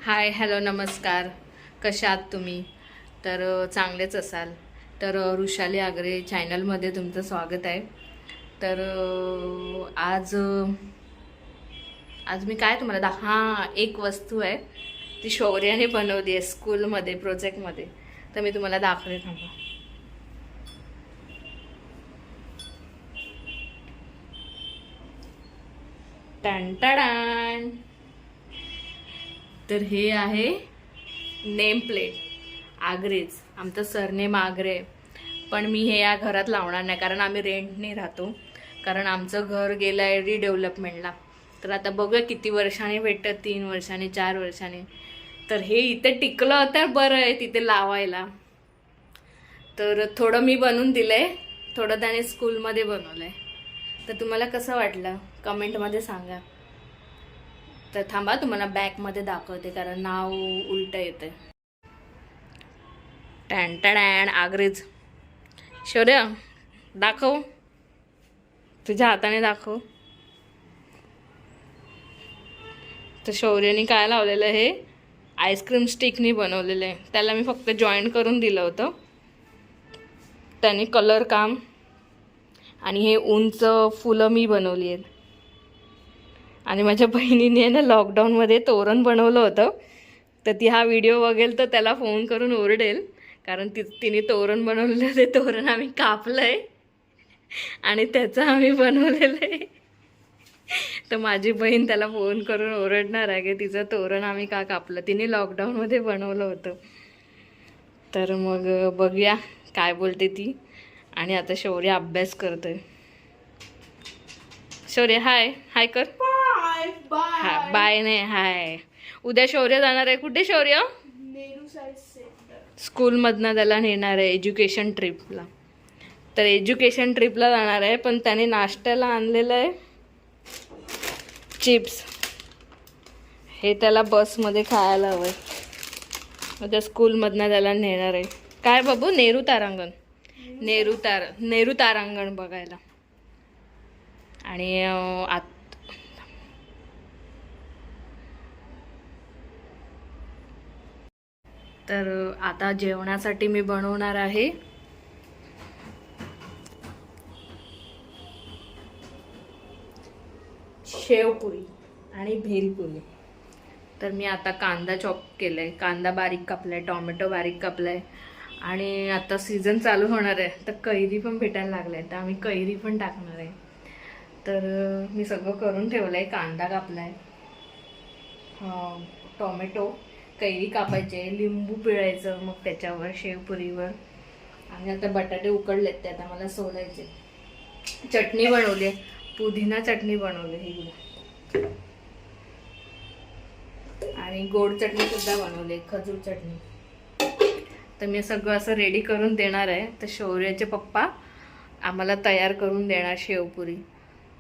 Hi hello नमस्कार. कशा आहात तुम्ही? तर चांगलेच असाल. तर वृषाली आगरे चॅनलमध्ये तुमचं स्वागत आहे. तर आज मी काय तुम्हाला हां एक वस्तू आहे ती शौर्याने बनवली आहे स्कूलमध्ये प्रोजेक्टमध्ये. तर मी तुम्हाला दाखवते थांबा. टन. तर हे आहे नेम प्लेट आगरेच. आमचं सरनेम आगरे. पण मी हे या घरात लावणार नाही कारण आम्ही रेंटने राहतो. कारण आमचं घर गेलं आहे रिडेव्हलपमेंटला. तर आता बघूया किती वर्षांनी भेटतं, 3 वर्षांनी 4 वर्षांनी. तर हे इथे टिकलं तर बरं आहे तिथे लावायला. तर थोडं मी बनवून दिलं आहे, थोडं त्याने स्कूलमध्ये बनवलं आहे. तर तुम्हाला कसं वाटलं कमेंटमध्ये सांगा. तर थांबा तुम्हाला बॅकमध्ये दाखवते कारण नाव उलटं येतं. टॅन आगरेज. शौर्य दाखव, तुझ्या हाताने दाखव. तर शौर्याने काय लावलेलं हे आईस्क्रीम स्टिकनी बनवलेलं आहे. त्याला मी फक्त जॉईंट करून दिलं होतं. त्याने कलर काम आणि हे उंच फुलं मी बनवली आहेत. आणि माझ्या बहिणीने ना लॉकडाऊनमध्ये तोरण बनवलं होतं. तर ती हा व्हिडिओ बघेल तर त्याला फोन करून ओरडेल कारण तिने तोरण बनवलेलं, ते तोरण आम्ही कापलं आहे आणि त्याचं आम्ही बनवलेलं आहे. तर माझी बहीण त्याला फोन करून ओरडणार आहे की तिचं तोरण आम्ही का कापलं, तिने लॉकडाऊनमध्ये बनवलं होतं. तर मग बघूया काय बोलते ती. आणि आता शौर्य अभ्यास करतोय. शौर्य हाय हाय कर. हा बाय नाही हाय. उद्या शौर्य जाणार आहे कुठे? शौर्य स्कूलमधनं त्याला नेणार आहे एज्युकेशन ट्रिपला. तर एज्युकेशन ट्रिपला जाणार आहे पण त्याने नाश्त्याला आणलेलं आहे चिप्स. हे त्याला बसमध्ये खायला हवं आहे. उद्या स्कूलमधनं त्याला नेणार आहे. काय बाबू? नेहरू तारांगण बघायला. आणि तर आता जेवणासाठी मी बनवणार आहे शेवपुरी आणि भेलपुरी. तर मी आता कांदा चॉप केलाय, कांदा बारीक कापलाय, टोमॅटो बारीक कापलाय. आणि आता सीझन चालू होणार आहे तर कैरी पण भेटायला लागलाय तर आम्ही कैरी पण टाकणार आहे. तर मी सगळं करून ठेवलं आहे. कांदा कापलाय, टोमॅटो, कैरी कापायचे, लिंबू पिळायचं मग त्याच्यावर शेवपुरीवर. आणि आता बटाटे उकडलेत ते आता मला सोलायचे. चटणी बनवली, पुदिना चटणी बनवली ही. आणि गोड चटणी सुद्धा बनवली, खजूर चटणी. तर मी सगळं असं रेडी करून देणार आहे. तर शौर्याचे पप्पा आम्हाला तयार करून देणार शेवपुरी.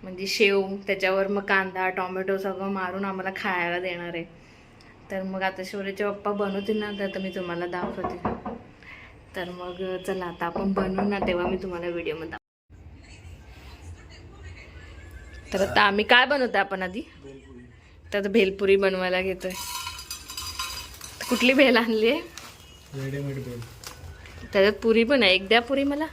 म्हणजे शेव त्याच्यावर मग कांदा टोमॅटो सगळं मारून आम्हाला खायला देणार आहे. तर मग आता शौर्याचे पप्पा बनवतील ना तर मी तुम्हाला दाखवते. तर मग चला आता आपण बनवू ना तेव्हा मी तुम्हाला व्हिडिओमध्ये दाखवते. तर आता आम्ही काय बनवतो आपण आधी तर भेलपुरी बनवायला घेतोय. कुठली भेल आणली आहे? रेडीमेड भेल. त्याच्यात पुरी पण आहे. एक द्या पुरी मला.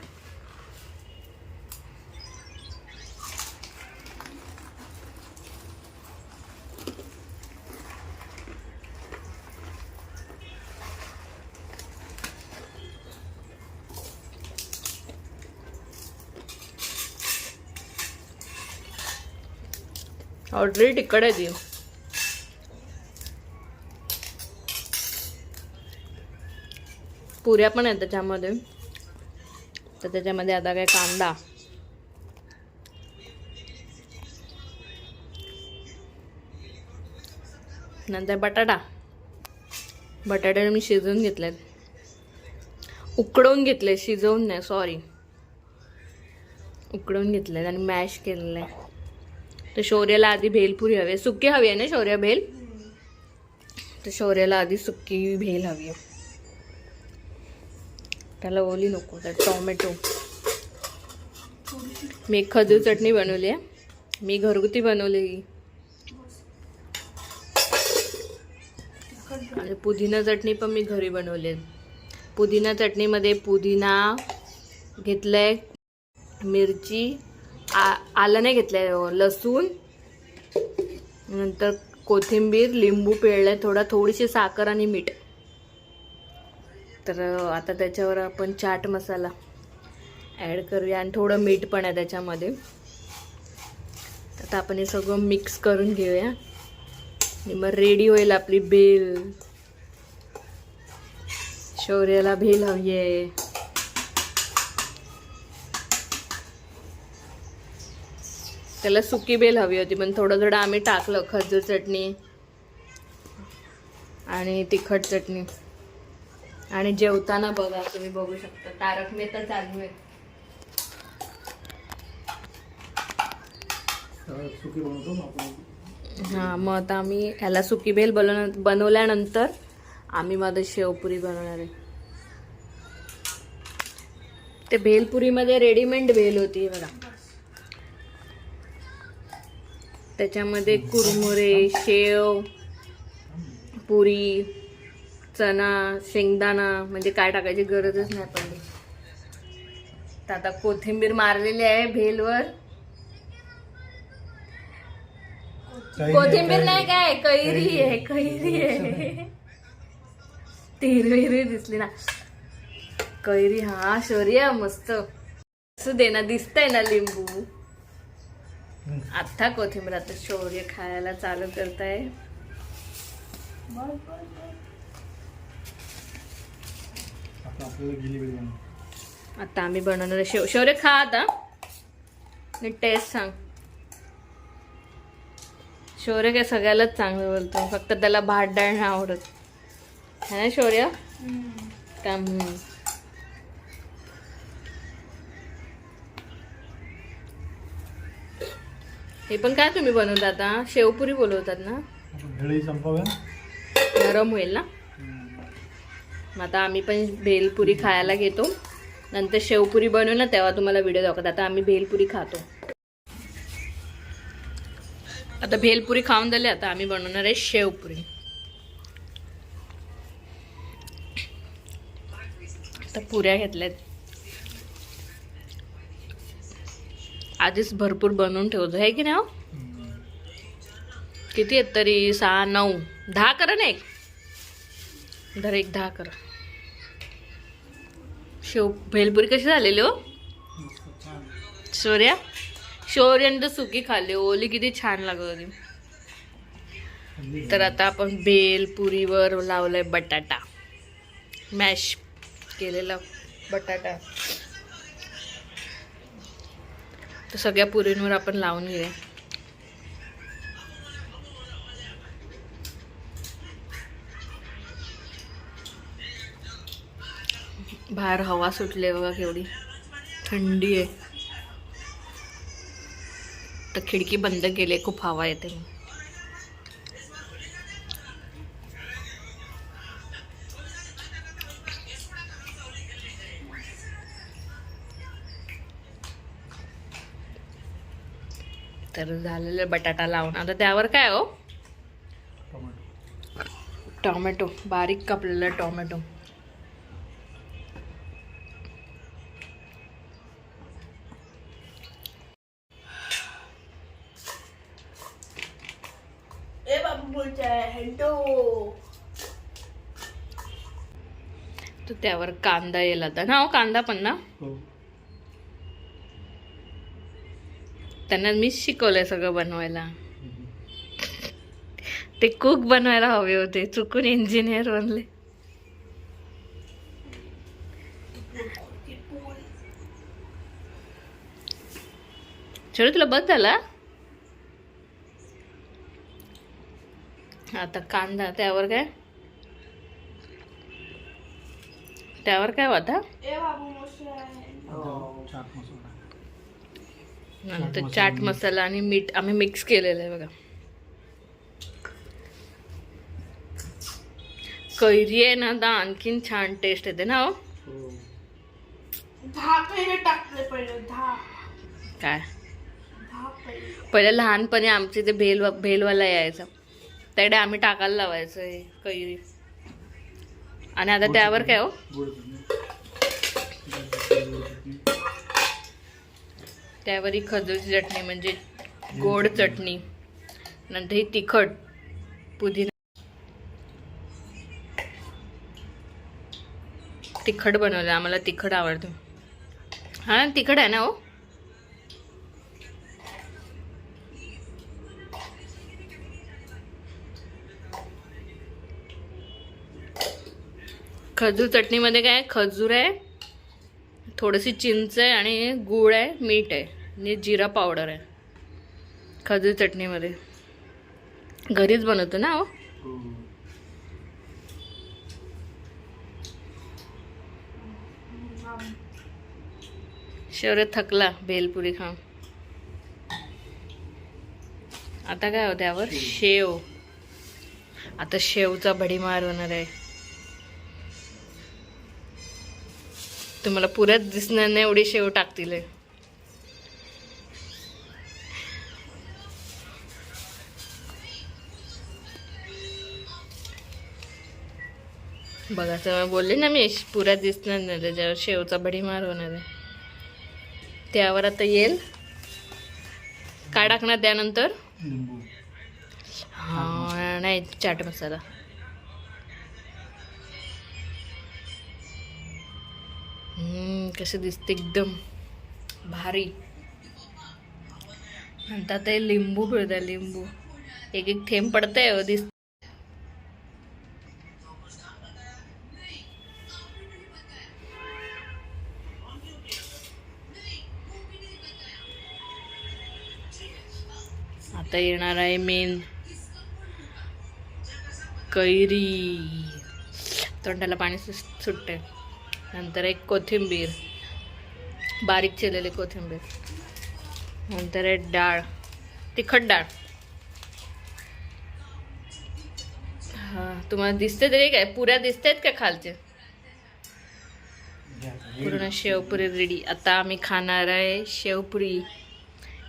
ऑलरेडी तिखट आहे ती. पुऱ्या पण आहेत त्याच्यामध्ये. तर त्याच्यामध्ये आता काय कांदा, नंतर बटाटे मी शिजवून घेतलेत, उकडवून घेतले, शिजवून नाही सॉरी, उकडवून घेतलेत आणि मॅश केलेलं आहे. तर शौर्याला आधी भेलपुरी हवी, सुकी हवी आहे ना शौर्य भेल? तर शौर्याला आधी सुकी भेल हवी आहे, त्याला ओली नको. तर टोमॅटो, मी खजूर चटणी बनवली आहे, मी घरगुती बनवलेली. आणि पुदिना चटणी पण मी घरी बनवली. पुदिना चटणीमध्ये पुदिना घेतलंय, मिरची, आलं नाही घेतलंय, लसूण, नंतर कोथिंबीर, लिंबू पिळलंय थोडीशी साखर आणि मीठ. तर आता त्याच्यावर आपण चाट मसाला ॲड करूया आणि थोडं मीठ पण आहे त्याच्यामध्ये. आता आपण हे सगळं मिक्स करून घेऊया आणि मग रेडी होईल आपली भेल. शौर्याला भेल हवी आहे. त्याला सुकी भेल हवी होती, पण थोडं आम्ही टाकलं, खजूर चटणी आणि तिखट चटणी. आणि जेवताना बघा, तुम्ही बघू शकता तारक मेहता चालू आहे. हां, मग आता आम्ही ह्याला सुकी भेल बनवल्यानंतर आम्ही माझं शेवपुरी बनवणार आहे. ते भेलपुरीमध्ये रेडीमेड भेल होती बघा, त्याच्यामध्ये कुरमुरे, शेव, पुरी, चना, शेंगदाणा, म्हणजे काय टाकायची गरजच नाही पडली. तर आता कोथिंबीर मारलेली आहे भेलवर. कोथिंबीर नाही, काय कैरी आहे, कैरी आहे. ती हिरवी दिसली ना कैरी. हा शौर्य, मस्त असं दे ना, दिसतंय ना लिंबू. आता कोथिंबीर. आता शौर्य खायला चालू करताय. आता आम्ही बनवणार. शौर्य खा आता, टेस्ट सांग. शौर्य काय सगळ्यालाच चांगलं बोलतो, फक्त त्याला भात डाळ नाही आवडत, है ना शौर्य? काम. हे पण काय तुम्ही बनवता आता? शेवपुरी बोलवतात ना? नरम होईल ना. मग आता आम्ही पण भेलपुरी खायला घेतो, नंतर शेवपुरी बनवू ना तेव्हा तुम्हाला व्हिडिओ दाखवत. आता आम्ही भेलपुरी खातो. आता भेलपुरी खाऊन झाली, आता आम्ही बनवणार आहे शेवपुरी. आता पुऱ्या घेतल्यात, आधीच भरपूर बनवून ठेवतो, आहे की नाही? किती आहेत तरी? 6, 9, 10 करा ना. एक 10 करा. भेलपुरी कशी झालेली हो शौर्याने तर सुकी खाल्ली, ओली किती छान लागत होती. तर आता आपण भेलपुरीवर लावलंय बटाटा, मॅश केलेला बटाटा. तर सगळ्या पुरींवर आपण लावून घेऊया. बाहेर हवा सुटली बघा, केवढी थंडी आहे. तर खिडकी बंद केली, खूप हवा येते. तर झालेलं बटाटा लावून आता त्यावर काय हो? टोमॅटो, बारीक कापलेला टोमॅटो. तर त्यावर कांदा येईल आता ना. हो, कांदा पण ना. त्यांना मीच शिकवलंय सगळं बनवायला. ते कुक बनवायला हवे होते, चुकून इंजिनियर बनले. चलो, तुला बस झाला. आता कांदा, त्यावर काय होता? नंतर चाट मसाला आणि मीठ आम्ही मिक्स केलेलं आहे बघा. कैरी आहे ना, आणखीन छान टेस्ट येते ना. हो, 10 कैरी टाकले पहिले. 10 काय पहिले लहानपणी आमचे ते भेलवाला यायचा, त्याकडे आम्ही टाकायला लावायचं आहे कैरी. आणि आता त्यावर काय हो, त्यावर ही खजूरची चटणी म्हणजे गोड चटणी, नंतर ही तिखट पुदिना. तिखट बनवलं, आम्हाला तिखट आवडतं. हा तिखट आहे ना हो. खजूर चटणीमध्ये काय, खजूर आहे, थोडीशी चिंच आहे आणि गूळ आहे, मीठ आहे आणि जिरा पावडर आहे. खजूर चटणीमध्ये घरीच बनवतो ना हो. शौर्य थकला भेलपुरी खाऊन. आता काय हो, त्यावर शेव. आता शेवचा भडीमार होणार आहे. तुम्हाला पुऱ्यात दिसणार नाही एवढी शेव टाकतील. बघा तर बोलले ना मी, पुऱ्यात दिसणार नाही, त्याच्यावर शेवचा भडीमार होणार आहे. त्यावर आता येईल काय टाकणार त्यानंतर, हा नाही चाट मसाला. कसं दिसते एकदम भारी. नंतर ते लिंबू पिळत, लिंबू एक एक थेंब पडतंय दिस. आता येणार आहे मेन कैरी. तोंडाला पाणी सुटते. नंतर एक कोथिंबीर, बारीक चिरलेली कोथिंबीर. नंतर आहे डाळ, तिखट डाळ. हा तुम्हाला दिसते तरी काय, पुऱ्या दिसतायत का खालचे. पूर्ण शेवपुरी रेडी. आता आम्ही खाणार आहे शेवपुरी.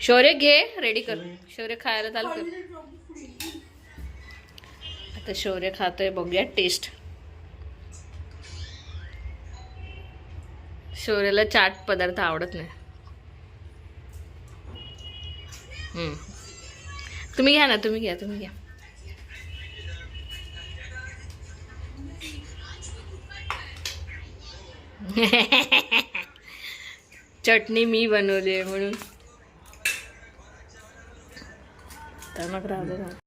शौर्य घे रेडी कर, शौर्य खायला चालू कर. आता शौर्य खातोय, बघूया टेस्ट. शौर्याला चाट पदार्थ आवडत नाही. तुम्ही घ्या ना, तुम्ही घ्या, तुम्ही घ्या. चटणी मी बनवली आहे म्हणून. तर मग राहू दे.